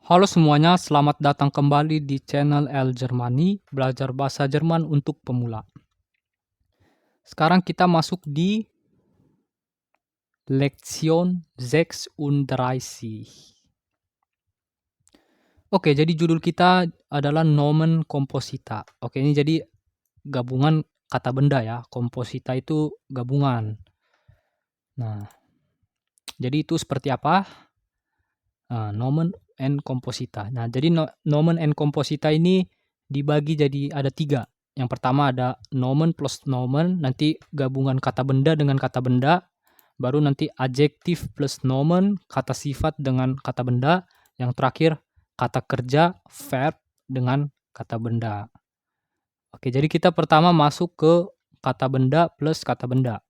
Halo semuanya, selamat datang kembali di channel L Germany, belajar bahasa Jerman untuk pemula. Sekarang kita masuk di Lektion 36. Oke, jadi judul kita adalah Nomen Komposita. Oke, ini jadi gabungan kata benda ya. Komposita itu gabungan. Nah, jadi itu seperti apa? Nomen and Komposita. Nah, jadi Nomen and Komposita ini dibagi jadi ada 3. Yang pertama ada nomen plus nomen, nanti gabungan kata benda dengan kata benda, baru nanti adjektif plus nomen, kata sifat dengan kata benda, yang terakhir kata kerja, verb dengan kata benda. Oke, jadi kita pertama masuk ke kata benda plus kata benda.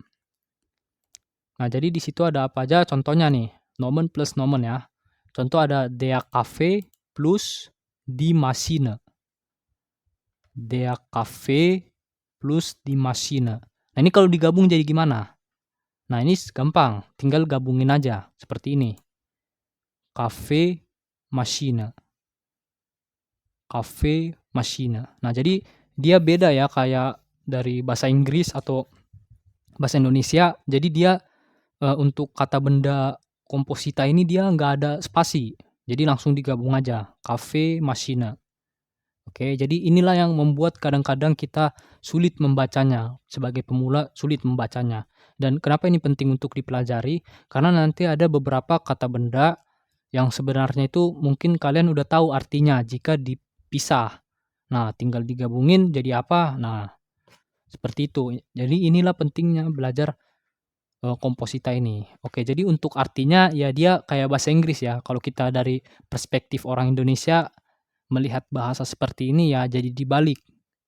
Nah, jadi di situ ada apa aja? Contohnya nih, nomen plus nomen ya. Contoh ada der Kaffee plus die Maschine. Der Kaffee plus die Maschine. Nah, ini kalau digabung jadi gimana? Nah, ini gampang, tinggal gabungin aja seperti ini. Kaffee Maschine. Kaffee Maschine. Nah, jadi dia beda ya kayak dari bahasa Inggris atau bahasa Indonesia. Jadi dia untuk kata benda komposita ini dia nggak ada spasi. Jadi langsung digabung aja. Kaffee Maschine. Oke, jadi inilah yang membuat kadang-kadang kita sulit membacanya. Sebagai pemula sulit membacanya. Dan kenapa ini penting untuk dipelajari? Karena nanti ada beberapa kata benda yang sebenarnya itu mungkin kalian udah tahu artinya jika dipisah. Nah, tinggal digabungin jadi apa? Nah, seperti itu. Jadi inilah pentingnya belajar komposita ini. Oke, jadi untuk artinya ya dia kayak bahasa Inggris ya. Kalau kita dari perspektif orang Indonesia melihat bahasa seperti ini ya jadi dibalik.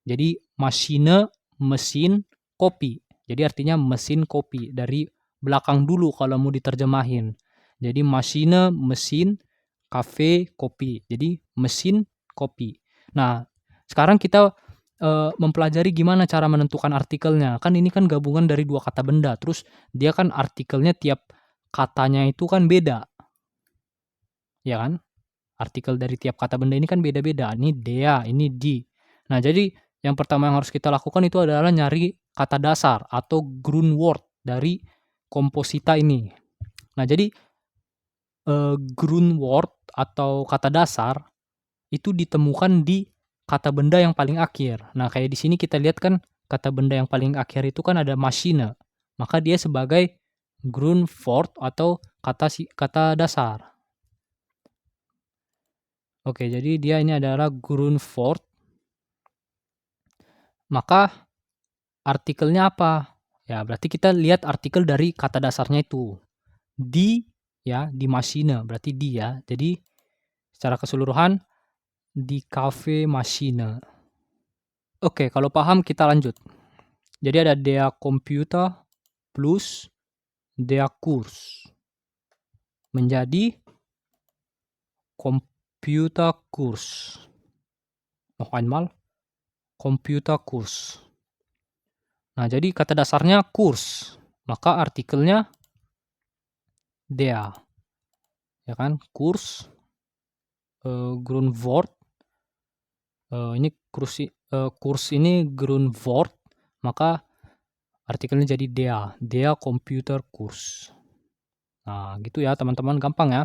Jadi Maschine, mesin, kopi. Jadi artinya mesin kopi. Dari belakang dulu kalau mau diterjemahin. Jadi Maschine, mesin, kafe, kopi. Jadi mesin, kopi. Nah, sekarang kita mempelajari gimana cara menentukan artikelnya. Kan ini kan gabungan dari 2 kata benda. Terus dia kan artikelnya tiap katanya itu kan beda. Ya kan? Artikel dari tiap kata benda ini kan beda-beda. Ini dea, ini di. Nah, jadi yang pertama yang harus kita lakukan itu adalah nyari kata dasar atau Grundwort dari komposita ini. Nah, jadi Grundwort atau kata dasar itu ditemukan di kata benda yang paling akhir. Nah, kayak di sini kita lihat kan kata benda yang paling akhir itu kan ada Maschine. Maka dia sebagai Grundwort atau kata dasar. Oke, jadi dia ini adalah Grundwort. Maka artikelnya apa? Ya, berarti kita lihat artikel dari kata dasarnya itu. Di, ya, di Maschine, berarti di ya. Jadi secara keseluruhan di cafe Maschine. Oke, kalau paham kita lanjut. Jadi ada der Computer plus der Kurs. Menjadi Computerkurs. Noch einmal. Computerkurs. Nah, jadi kata dasarnya kurs. Maka artikelnya der. Ya kan? Kurs. Grundwort. Ini kurs ini Grundwort. Maka artikelnya jadi der. Der Computerkurs. Nah, gitu ya teman-teman. Gampang ya.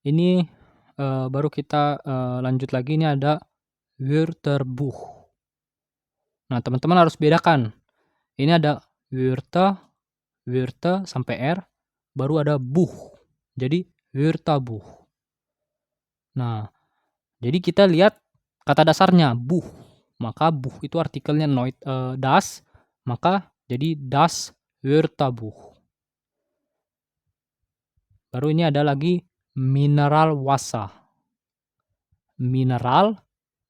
Ini baru kita lanjut lagi. Ini ada Wörterbuch. Nah, teman-teman harus bedakan. Ini ada Wörter sampai R, baru ada Buch. Jadi Wörterbuch. Nah, jadi kita lihat kata dasarnya Buch. Maka Buch itu artikelnya das, maka jadi das Wörterbuch. Baru ini ada lagi mineral Wasser. Mineral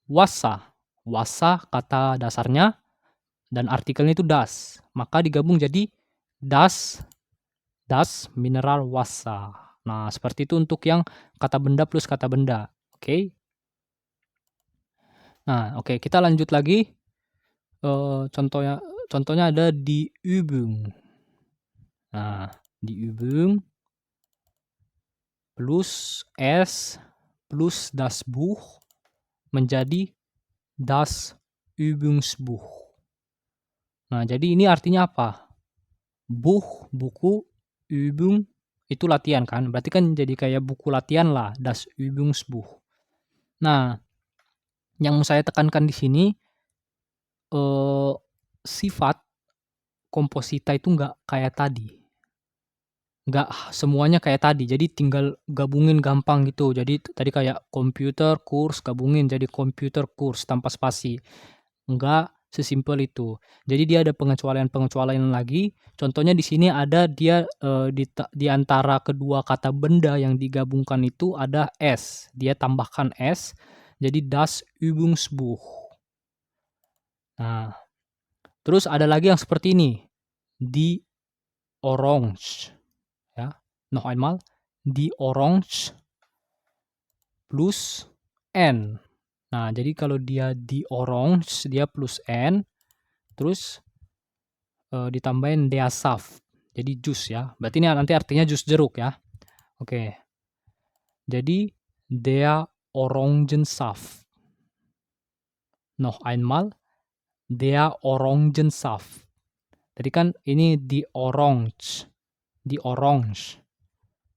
Wasser. Wasser kata dasarnya dan artikelnya itu das. Maka digabung jadi das mineral Wasser. Nah, seperti itu untuk yang kata benda plus kata benda. Oke. Nah, oke, kita lanjut lagi. Contohnya ada di Übung. Nah, di Übung plus S plus das Buch menjadi das Übungsbuch. Nah, jadi ini artinya apa? Buch, buku, Übung, itu latihan kan? Berarti kan jadi kayak buku latihan lah, das Übungsbuch. Nah, yang mau saya tekankan di sini, sifat komposita itu nggak kayak tadi. Nggak semuanya kayak tadi, jadi tinggal gabungin gampang gitu. Jadi tadi kayak komputer kurs gabungin jadi komputer kurs tanpa spasi. Nggak sesimpel itu. Jadi dia ada pengecualian-pengecualian lagi. Contohnya di sini ada dia di antara kedua kata benda yang digabungkan itu ada S. Dia tambahkan S, jadi das Übungsbuch. Nah, terus ada lagi yang seperti ini. Die Orange. Ya, noch einmal. Die Orange plus N. Nah, jadi kalau dia di Orange, dia plus N, terus ditambahin der Saft. Jadi jus ya. Berarti ini nanti artinya jus jeruk ya. Oke. Jadi der Orangensaft. Noch einmal. Der Orangensaft. Tadi kan ini di orange. Di orange.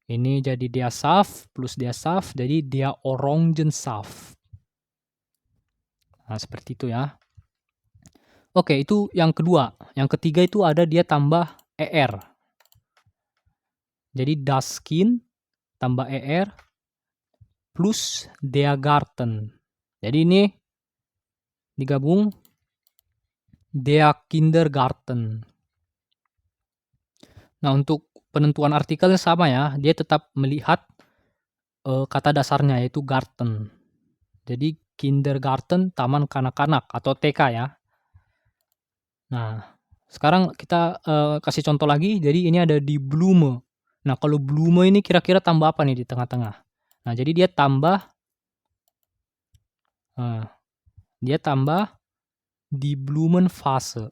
Ini jadi der Saft plus der Saft, jadi der Orangensaft. Nah, seperti itu ya. Oke, itu yang kedua. Yang ketiga itu ada dia tambah ER. Jadi das Kind tambah ER plus der Garten. Jadi ini digabung der Kindergarten. Nah, untuk penentuan artikelnya sama ya. Dia tetap melihat kata dasarnya yaitu garten. Jadi kindergarten, taman kanak-kanak atau TK ya. Nah, sekarang kita kasih contoh lagi. Jadi ini ada di Blume. Nah, kalau Blume ini kira-kira tambah apa nih di tengah-tengah? Nah, jadi dia tambah di Blumenvase.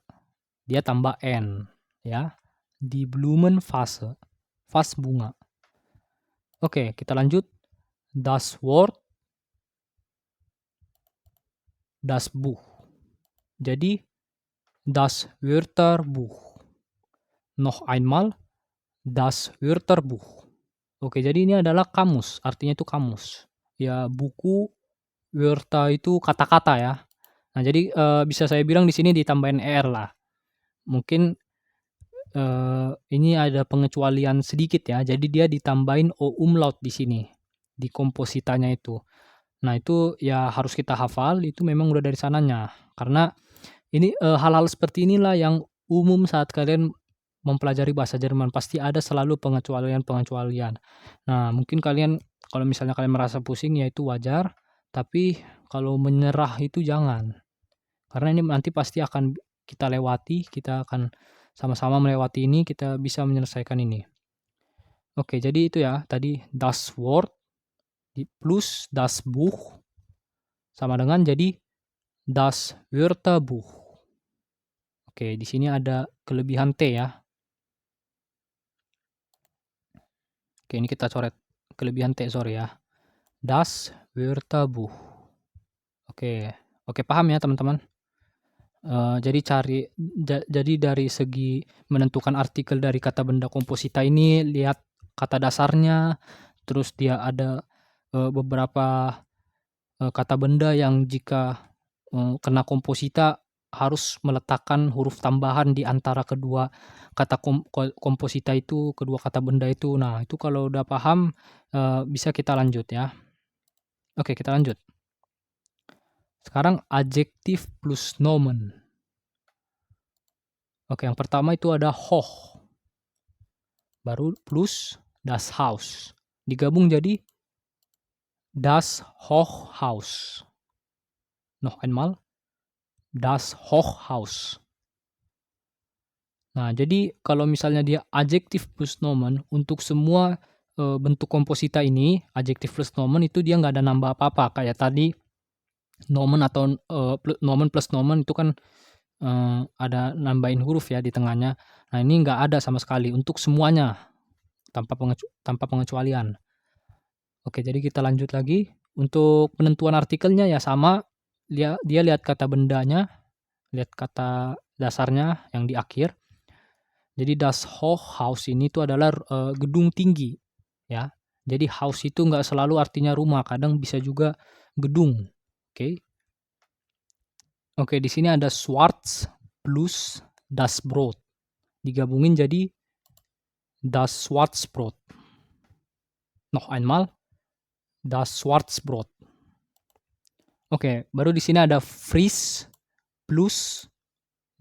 Dia tambah N ya. Di Blumenvase. Vas bunga. Oke, kita lanjut. Das Wort, das Buch. Jadi das Wörterbuch. Noch einmal, das Wörterbuch. Oke, jadi ini adalah kamus, artinya itu kamus. Ya, buku, Wörter itu kata-kata ya. Nah, jadi bisa saya bilang di sini ditambahin ER lah. Mungkin ini ada pengecualian sedikit ya. Jadi dia ditambahin O umlaut di sini, di kompositanya itu. Nah, itu ya harus kita hafal, itu memang udah dari sananya. Karena ini hal-hal seperti inilah yang umum saat kalian mempelajari bahasa Jerman. Pasti ada selalu pengecualian-pengecualian. Nah, mungkin kalian kalau misalnya kalian merasa pusing ya itu wajar, tapi kalau menyerah itu jangan. Karena ini nanti pasti akan kita lewati, kita akan sama-sama melewati ini, kita bisa menyelesaikan ini. Oke, jadi itu ya, tadi das Wort plus das Buch sama dengan jadi das Wörterbuch. Oke, di sini ada kelebihan T ya. Oke, ini kita coret kelebihan T, sorry ya. Das Wörterbuch. Oke, paham ya teman-teman? Jadi dari segi menentukan artikel dari kata benda komposita ini, lihat kata dasarnya, terus dia ada beberapa kata benda yang jika kena komposita harus meletakkan huruf tambahan di antara kedua kata komposita itu, kedua kata benda itu. Nah, itu kalau udah paham bisa kita lanjut ya. Oke, kita lanjut. Sekarang adjektif plus nomen. Oke, yang pertama itu ada hoch. Baru plus das Haus. Digabung jadi das Hochhaus. Noch einmal. Das Hochhaus. Nah, jadi kalau misalnya dia adjektif plus nomen, untuk semua bentuk komposita ini, adjektif plus nomen itu dia nggak ada nambah apa-apa. Kayak tadi, nomen atau nomen plus nomen itu kan ada nambahin huruf ya di tengahnya. Nah, ini nggak ada sama sekali untuk semuanya tanpa pengecualian. Oke, jadi kita lanjut lagi. Untuk penentuan artikelnya ya sama, dia lihat kata bendanya, lihat kata dasarnya yang di akhir. Jadi das Hochhaus ini tuh adalah, gedung tinggi, ya. Jadi house itu nggak selalu artinya rumah, kadang bisa juga gedung, oke. Oke, di sini ada Schwarz plus das Brot, digabungin jadi das Schwarzbrot. Noch einmal, das Schwarzbrot. Oke, baru di sini ada frisch plus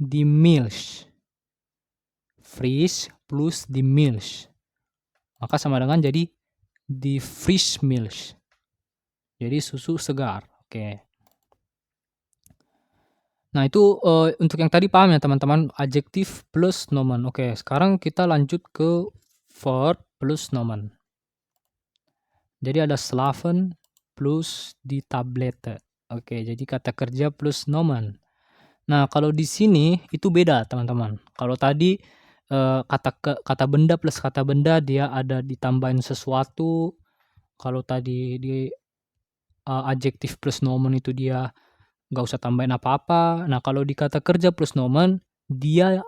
die Milch. Frisch plus die Milch. Maka sama dengan jadi die Frischmilch. Jadi susu segar. Oke. Nah, itu untuk yang tadi paham ya teman-teman, adjektif plus nomen. Oke, sekarang kita lanjut ke verb plus nomen. Jadi ada schlafen plus die Tablette. Oke, jadi kata kerja plus nomen. Nah, kalau di sini itu beda, teman-teman. Kalau tadi kata benda plus kata benda dia ada ditambahin sesuatu. Kalau tadi di adjektif plus nomen itu dia nggak usah tambahin apa-apa. Nah, kalau di kata kerja plus nomen dia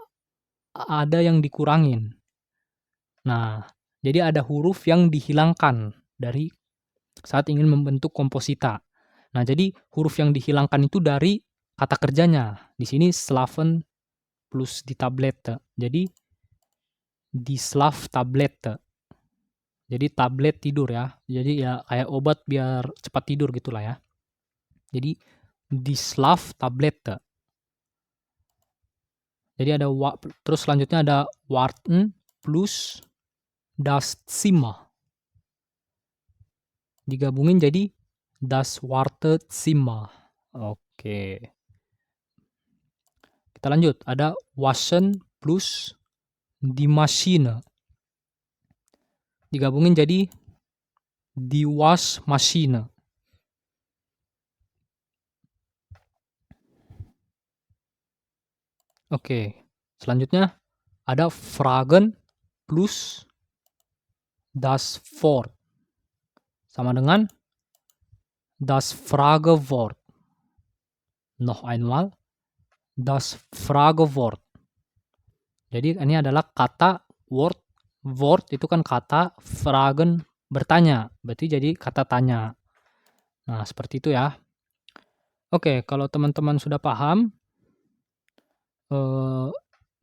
ada yang dikurangin. Nah, jadi ada huruf yang dihilangkan dari saat ingin membentuk komposita. Nah, jadi huruf yang dihilangkan itu dari kata kerjanya. Di sini slaven plus di tablette. Jadi di slav tablette. Jadi tablet tidur ya. Jadi ya kayak obat biar cepat tidur gitulah ya. Jadi di slav tablette. Jadi ada terus selanjutnya ada warten plus das Zimmer. Digabungin jadi das Wartezimmer. Oke. Kita lanjut. Ada waschen plus die Maschine. Digabungin jadi die Waschmaschine. Oke. Selanjutnya ada fragen plus das Wort. Sama dengan das Fragewort. Noch einmal das Fragewort. Jadi ini adalah kata word. Word itu kan kata, fragen bertanya. Berarti jadi kata tanya. Nah, seperti itu ya. Oke, kalau teman-teman sudah paham,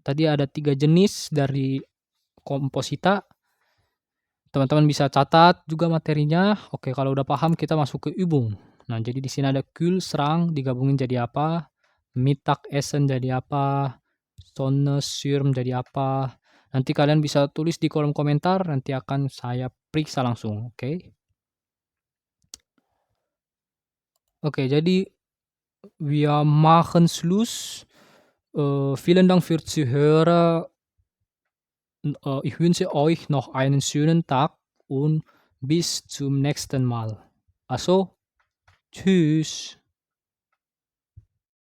tadi ada 3 jenis dari komposita. Teman-teman bisa catat juga materinya. Oke, kalau udah paham kita masuk ke Übung. Nah, jadi di sini ada Kühlschrank digabungin jadi apa? Mittagessen jadi apa? Sonnenschirm jadi apa? Nanti kalian bisa tulis di kolom komentar, nanti akan saya periksa langsung, oke? Oke, jadi wir machen Schluss. Vielen Dank für Zuhören. Ich wünsche euch noch einen schönen Tag und bis zum nächsten Mal. Also, tschüss.